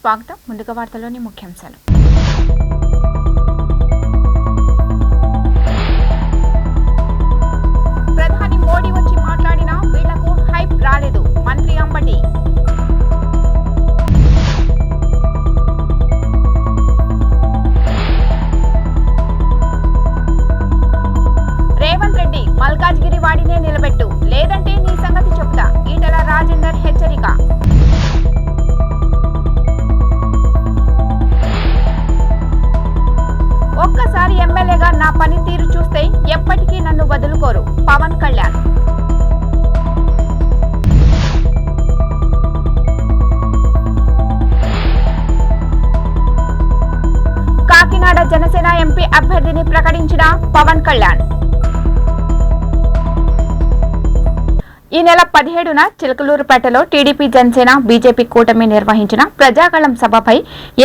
స్వాగతం. ముందుగా వార్తల్లోని ముఖ్యాంశాలు. ప్రధాని మోడీ వచ్చి మాట్లాడినా వీళ్లకు హైప్ రాలేదు. మంత్రి అంబటి. రేవంత్ రెడ్డి మల్కాజ్గిరి వాడినే నిలబెట్టు, లేదంటే నీ సంగతి చెప్తా. ఈటల రాజేందర్ హెచ్చరిక. ఒక్కసారి ఎమ్మెల్యేగా నా పనితీరు చూస్తే ఎప్పటికీ నన్ను వదులుకోరు. పవన్ కళ్యాణ్. కాకినాడ జనసేన ఎంపీ అభ్యర్థిని ప్రకటించిన పవన్ కళ్యాణ్. ఈ నెల 17న చిలకలూరుపేటలో టీడీపీ జనసేన బీజేపీ కూటమి నిర్వహించిన ప్రజాగళం సభపై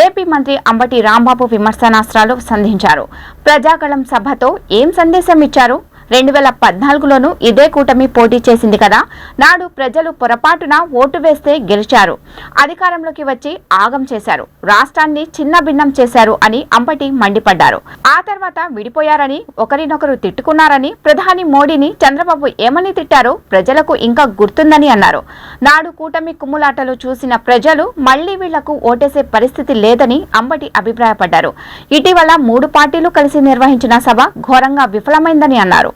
ఏపీ మంత్రి అంబటి రాంబాబు విమర్శనాస్త్రాలు సంధించారు. ప్రజాగళం సభతో ఏం సందేశం ఇచ్చారు? 2014లోనూ ఇదే కూటమి పోటీ చేసింది కదా. నాడు ప్రజలు పొరపాటున ఓటు వేస్తే గెలిచారు. అధికారంలోకి వచ్చి ఆగం చేశారు. రాష్ట్రాన్ని చిన్న భిన్నం చేశారు అని అంబటి మండిపడ్డారు. ఆ తర్వాత విడిపోయారని, ఒకరినొకరు తిట్టుకున్నారని, ప్రధాని మోడీని చంద్రబాబు ఏమని తిట్టారో ప్రజలకు ఇంకా గుర్తుందని అన్నారు. నాడు కూటమి కుమ్ములాటలు చూసిన ప్రజలు మళ్లీ వీళ్లకు ఓటేసే పరిస్థితి లేదని అంబటి అభిప్రాయపడ్డారు. ఇటీవల 3 పార్టీలు కలిసి నిర్వహించిన సభ ఘోరంగా విఫలమైందని అన్నారు.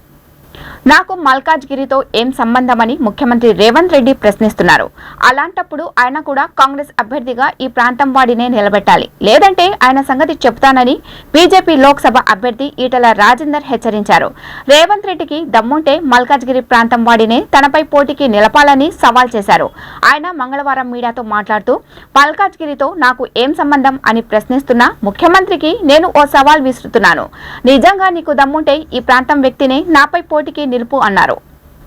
నాకు మల్కాజ్గిరితో ఏం సంబంధమని ముఖ్యమంత్రి రేవంత్ రెడ్డి ప్రశ్నిస్తున్నారు. అలాంటప్పుడు ఆయన కూడా కాంగ్రెస్ అభ్యర్థిగా ఈ ప్రాంతం వాడినే నిలబెట్టాలి, లేదంటే ఆయన సంగతి చెప్తానని బీజేపీ లోక్సభ అభ్యర్థి ఈటల రాజేందర్ హెచ్చరించారు. రేవంత్ రెడ్డికి దమ్ముంటే మల్కాజ్గిరి ప్రాంతం వాడినే తనపై పోటీకి నిలపాలని సవాల్ చేశారు. ఆయన మంగళవారం మీడియాతో మాట్లాడుతూ మల్కాజ్గిరితో నాకు ఏం సంబంధం అని ప్రశ్నిస్తున్న ముఖ్యమంత్రికి నేను ఓ సవాల్ విసురుతున్నాను. నిజంగా నీకు దమ్ముంటే ఈ ప్రాంతం వ్యక్తినే నాపై పోటీకి నిలుపు అన్నారు.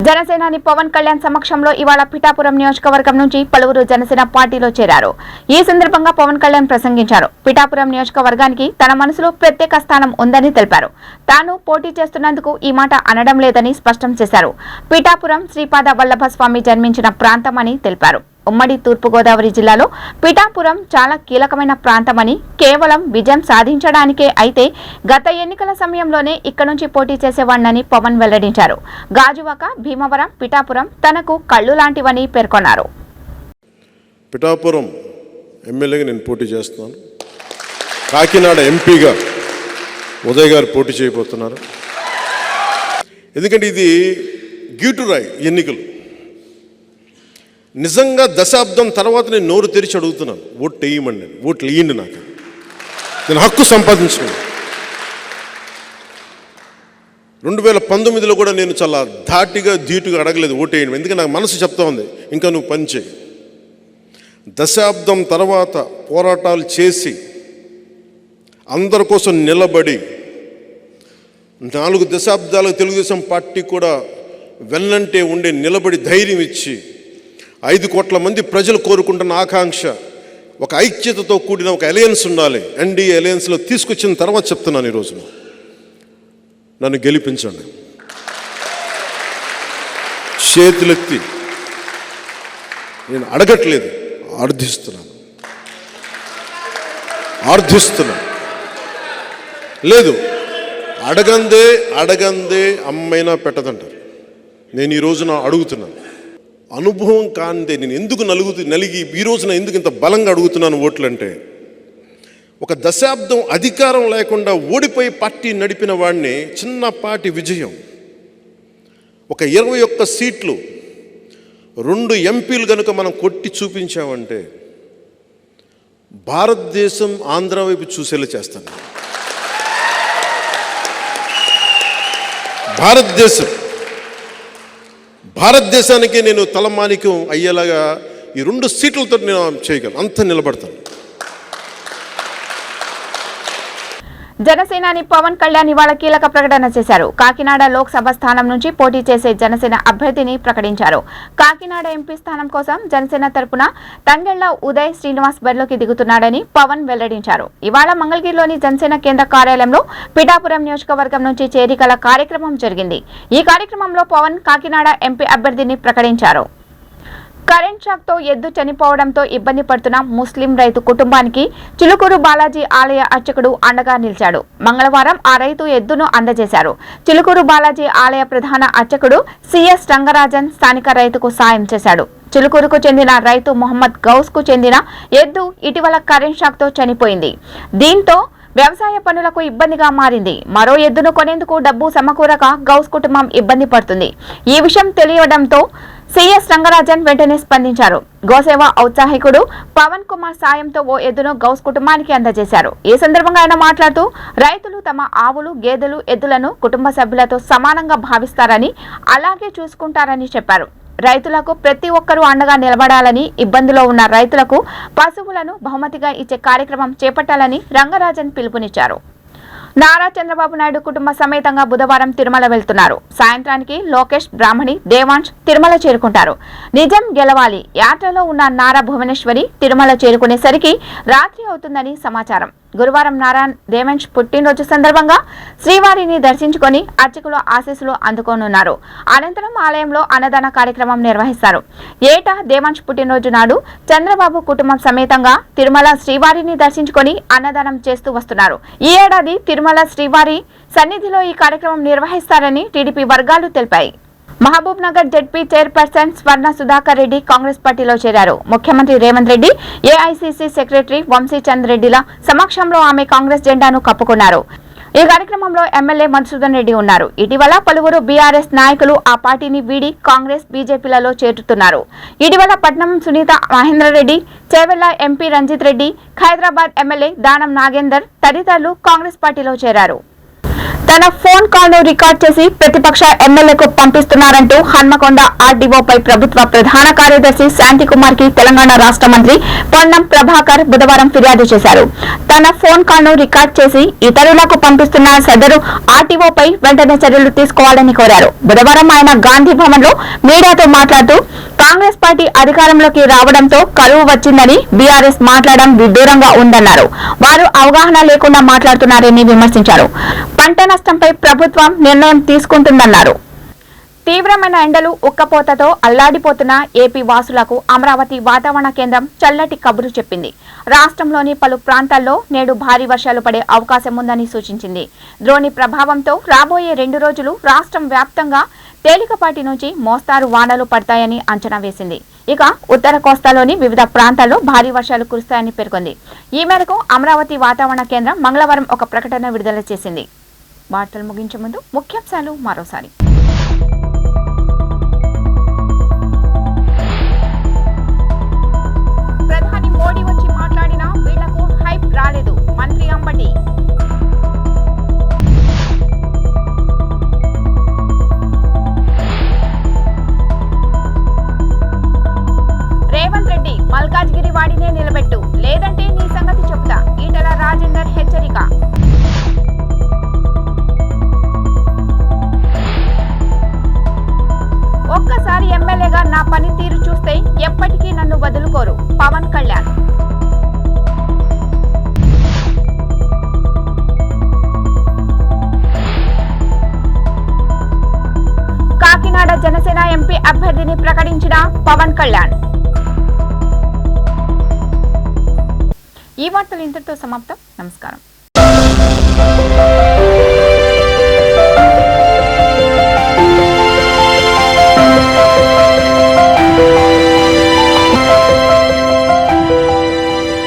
జనసేనాని పవన్ కళ్యాణ్ సమక్షంలో ఇవాళ పిఠాపురం నియోజకవర్గం నుంచి పలువురు జనసేన పార్టీలో చేరారు. ఈ సందర్భంగా పవన్ కళ్యాణ్ ప్రసంగించారు. పిఠాపురం నియోజకవర్గానికి తన మనసులో ప్రత్యేక స్థానం ఉందని తెలిపారు. తాను పోటీ చేస్తున్నందుకు ఈ మాట అనడం లేదని స్పష్టం చేశారు. పిఠాపురం శ్రీపాద వల్లభ స్వామి జన్మించిన ప్రాంతమని తెలిపారు. ఉమ్మడి తూర్పుగోదావరి జిల్లాలో పిఠాపురం చాలా కీలకమైన ప్రాంతమని, కేవలం విజయం సాధించడానికే అయితే గత ఎన్నికల సమయంలోనే ఇక్కడ నుంచి పోటీ చేసేవాడినని పవన్ వెల్లడించారు. గాజువాక, భీమవరం, పిఠాపురం తనకు కళ్ళు లాంటివని పేర్కొన్నారు. పిఠాపురం ఎమ్మెల్యేగా నేను పోటీ చేస్తున్నాను. కాకినాడ ఎంపీగా ఉదయ్ గారు పోటీ చేయబోతున్నారు. ఎందుకంటే ఇది గీటురాయి ఎన్నికలు. నిజంగా దశాబ్దం తర్వాత నేను నోరు తెరిచి అడుగుతున్నాను, ఓట్లు వేయమండి. నేను ఓట్లు వేయండి, నాకు నేను హక్కు సంపాదించుకున్నాను. 2019లో కూడా నేను చాలా ధాటిగా ధీటుగా అడగలేదు ఓటు వేయండి, ఎందుకంటే నాకు మనసు చెప్తా ఉంది ఇంకా నువ్వు పని చేయి. దశాబ్దం తర్వాత పోరాటాలు చేసి అందరి కోసం నిలబడి 4 దశాబ్దాలకు తెలుగుదేశం పార్టీ కూడా వెన్నంటే ఉండే నిలబడి ధైర్యం ఇచ్చి 5 కోట్ల మంది ప్రజలు కోరుకుంటున్న ఆకాంక్ష ఒక ఐక్యతతో కూడిన ఒక అలయన్స్ ఉండాలి. ఎన్డీఏ అలయన్స్లో తీసుకొచ్చిన తర్వాత చెప్తున్నాను, ఈరోజు నన్ను గెలిపించండి. చేతులెత్తి నేను అడగట్లేదు, ఆర్థిస్తున్నాను. లేదు, అడగందే అమ్మైనా పెట్టదంటారు. నేను ఈ రోజున అడుగుతున్నాను. అనుభవం కాందే నేను ఎందుకు నలిగి ఈ రోజున ఎందుకు ఇంత బలంగా అడుగుతున్నాను ఓట్లు అంటే, ఒక దశాబ్దం అధికారం లేకుండా ఓడిపోయి పార్టీ నడిపిన వాడిని చిన్నపాటి విజయం, ఒక 21 సీట్లు, 2 ఎంపీలు కనుక మనం కొట్టి చూపించామంటే భారతదేశం ఆంధ్ర వైపు చూసేలా చేస్తాను. భారతదేశానికి నేను తలమానికం అయ్యేలాగా ఈ 2 సీట్లతో నేను చేయగలను, అంత నిలబడతాను. జనసేనాని పవన్ కళ్యాణ్ ఇవాళ కీలక ప్రకటన చేశారు. కాకినాడ లోక్సభ స్థానం నుంచి పోటీ చేసే జనసేన అభ్యర్థిని ప్రకటించారు. కాకినాడ ఎంపీ స్థానం కోసం జనసేన తరపున తంగెళ్ల ఉదయ్ శ్రీనివాస్ బరిలోకి దిగుతున్నాడని పవన్ వెల్లడించారు. ఇవాళ మంగళగిరిలోని జనసేన కేంద్ర కార్యాలయంలో పిఠాపురం నియోజకవర్గం నుంచి చేరికల కార్యక్రమం జరిగింది. ఈ కార్యక్రమంలో పవన్ కాకినాడ ఎంపీ అభ్యర్థిని ప్రకటించారు. కరెంట్ షాక్ తో ఎద్దు చనిపోవడంతో ఇబ్బంది పడుతున్న ముస్లిం రైతు కుటుంబానికి చిలుకూరు బాలాజీ ఆలయ అర్చకుడు అండగా నిలిచాడు. మంగళవారం ఆ రైతు ఎద్దును అందజేశారు. చిలుకూరు బాలాజీ ఆలయ ప్రధాన అర్చకుడు సిఎస్ రంగరాజన్ స్థానిక రైతుకు సాయం చేశాడు. చిలుకూరుకు చెందిన రైతు మొహమ్మద్ గౌస్ కు చెందిన ఎద్దు ఇటీవల కరెంట్ షాక్ తో చనిపోయింది. దీంతో వ్యవసాయ పనులకు ఇబ్బందిగా మారింది. మరో ఎద్దును కొనేందుకు డబ్బు సమకూరక గౌస్ కుటుంబం ఇబ్బంది పడుతుంది. ఈ విషయం తెలియడంతో సిఎస్ రంగరాజన్ వెంటనే స్పందించారు. గోసేవ ఔత్సాహికుడు పవన్ కుమార్ సాయంతో ఓ ఎద్దును గౌస్ కుటుంబానికి అందజేశారు. ఈ సందర్భంగా ఆయన మాట్లాడుతూ రైతులు తమ ఆవులు, గేదెలు, ఎద్దులను కుటుంబ సభ్యులతో సమానంగా భావిస్తారని, అలాగే చూసుకుంటారని చెప్పారు. రైతులకు ప్రతి ఒక్కరూ అండగా నిలబడాలని, ఇబ్బందిలో ఉన్న రైతులకు పశువులను బహుమతిగా ఇచ్చే కార్యక్రమం చేపట్టాలని రంగరాజన్ పిలుపునిచ్చారు. నారా చంద్రబాబు నాయుడు కుటుంబ సమేతంగా బుధవారం తిరుమల వెళ్తున్నారు. సాయంత్రానికి లోకేష్, బ్రాహ్మణి, దేవాంశ్ తిరుమల చేరుకుంటారు. నిజం గెలవాలి యాత్రలో ఉన్న నారా భువనేశ్వరి తిరుమల చేరుకునేసరికి రాత్రి అవుతుందని సమాచారం. గురువారం నారా దేవాంశ్ పుట్టినరోజు సందర్భంగా శ్రీవారిని దర్శించుకొని అర్చకుల ఆశీస్సులు అందుకోనున్నారు. అనంతరం ఆలయంలో అన్నదాన కార్యక్రమం నిర్వహిస్తారు. ఏటా దేవాంశ్ పుట్టినరోజు నాడు చంద్రబాబు కుటుంబం సమేతంగా తిరుమల శ్రీవారిని దర్శించుకొని అన్నదానం చేస్తూ వస్తున్నారు. ఈ ఏడాది తిరుమల శ్రీవారి సన్నిధిలో ఈ కార్యక్రమం నిర్వహిస్తారని టీడీపీ వర్గాలు తెలిపాయి. మహబూబ్ నగర్ జెడ్పీ చైర్పర్సన్ స్వర్ణ సుధాకర్ రెడ్డి కాంగ్రెస్ పార్టీలో చేరారు. ముఖ్యమంత్రి రేవంత్ రెడ్డి, ఏఐసీసీ సెక్రటరీ వంశీచంద్ రెడ్డిల సమక్షంలో ఆమె కాంగ్రెస్ జెండాను కప్పుకున్నారు. ఈ కార్యక్రమంలో ఎమ్మెల్యే మధుసూదన్ రెడ్డి ఉన్నారు. ఇటీవల పలువురు బీఆర్ఎస్ నాయకులు ఆ పార్టీని వీడి కాంగ్రెస్, బీజేపీలలో చేరుతున్నారు. ఇటీవల పట్నం సునీత మహేందర్రెడ్డి, చేవెళ్ల ఎంపీ రంజిత్ రెడ్డి, ఖైదరాబాద్ ఎమ్మెల్యే దానం నాగేందర్ తదితరులు కాంగ్రెస్ పార్టీలో చేరారు. తన ఫోన్ కాల్ ను రికార్డ్ చేసి ప్రతిపక్ష ఎమ్మెల్యేకు పంపిస్తున్నారంటూ హన్మకొండ ఆర్డీఓపై ప్రభుత్వ ప్రధాన కార్యదర్శి శాంతికుమార్ కి తెలంగాణ రాష్ట్ర మంత్రి పొన్నం ప్రభాకర్ బుధవారం ఫిర్యాదు చేశారు. తన ఫోన్ కాల్ ను రికార్డ్ చేసి ఇతరులకు పంపిస్తున్న సదరు ఆర్టీఓపై వెంటనే చర్యలు తీసుకోవాలని కోరారు. బుధవారం ఆయన గాంధీ భవన్ లో మీడియాతో మాట్లాడుతూ కాంగ్రెస్ పార్టీ అధికారంలోకి రావడంతో కరువు వచ్చిందని బీఆర్ఎస్ మాట్లాడడం విడ్డూరంగా ఉందన్నారు. వారు అవగాహన లేకుండా మాట్లాడుతున్నారని విమర్శించారు. పంట నష్టంపై ప్రభుత్వం నిర్ణయం తీసుకుంటుందన్నారు. తీవ్రమైన ఎండలు, ఉక్కపోతతో అల్లాడిపోతున్న ఏపీ వాసులకు అమరావతి వాతావరణ కేంద్రం చల్లటి కబురు చెప్పింది. రాష్ట్రంలోని పలు ప్రాంతాల్లో నేడు భారీ వర్షాలు పడే అవకాశం ఉందని సూచించింది. ద్రోణి ప్రభావంతో రాబోయే 2 రోజులు రాష్ట్రం వ్యాప్తంగా తేలికపాటి నుంచి మోస్తారు వానలు పడతాయని అంచనా వేసింది. ఇక ఉత్తర కోస్తాలోని వివిధ ప్రాంతాల్లో భారీ వర్షాలు కురుస్తాయని పేర్కొంది. ఈ మేరకు అమరావతి వాతావరణ కేంద్రం మంగళవారం ఒక ప్రకటన విడుదల చేసింది. వార్తలు ముగించే ముందు ముఖ్యాంశాలు మరోసారి. ప్రధాని మోడీ వచ్చి మాట్లాడినా వీళ్లకు హైప్ రాలేదు, మంత్రి అంబటి. రేవంత్ రెడ్డి మల్కాజ్గిరి వాడినే నిలబెట్టు, లేదంటే నీ సంగతి చెప్తా, ఈటల రాజేందర్ హెచ్చరిక. ఒక్కసారి ఎమ్మెల్యేగా నా పనితీరు చూస్తే ఎప్పటికీ నన్ను వదులుకోరు, పవన్ కళ్యాణ్. కాకినాడ జనసేన ఎంపీ అభ్యర్థిని ప్రకటించిన పవన్ కళ్యాణ్. ఈ వార్తలు ఇంతటితో సమాప్తం. నమస్కారం.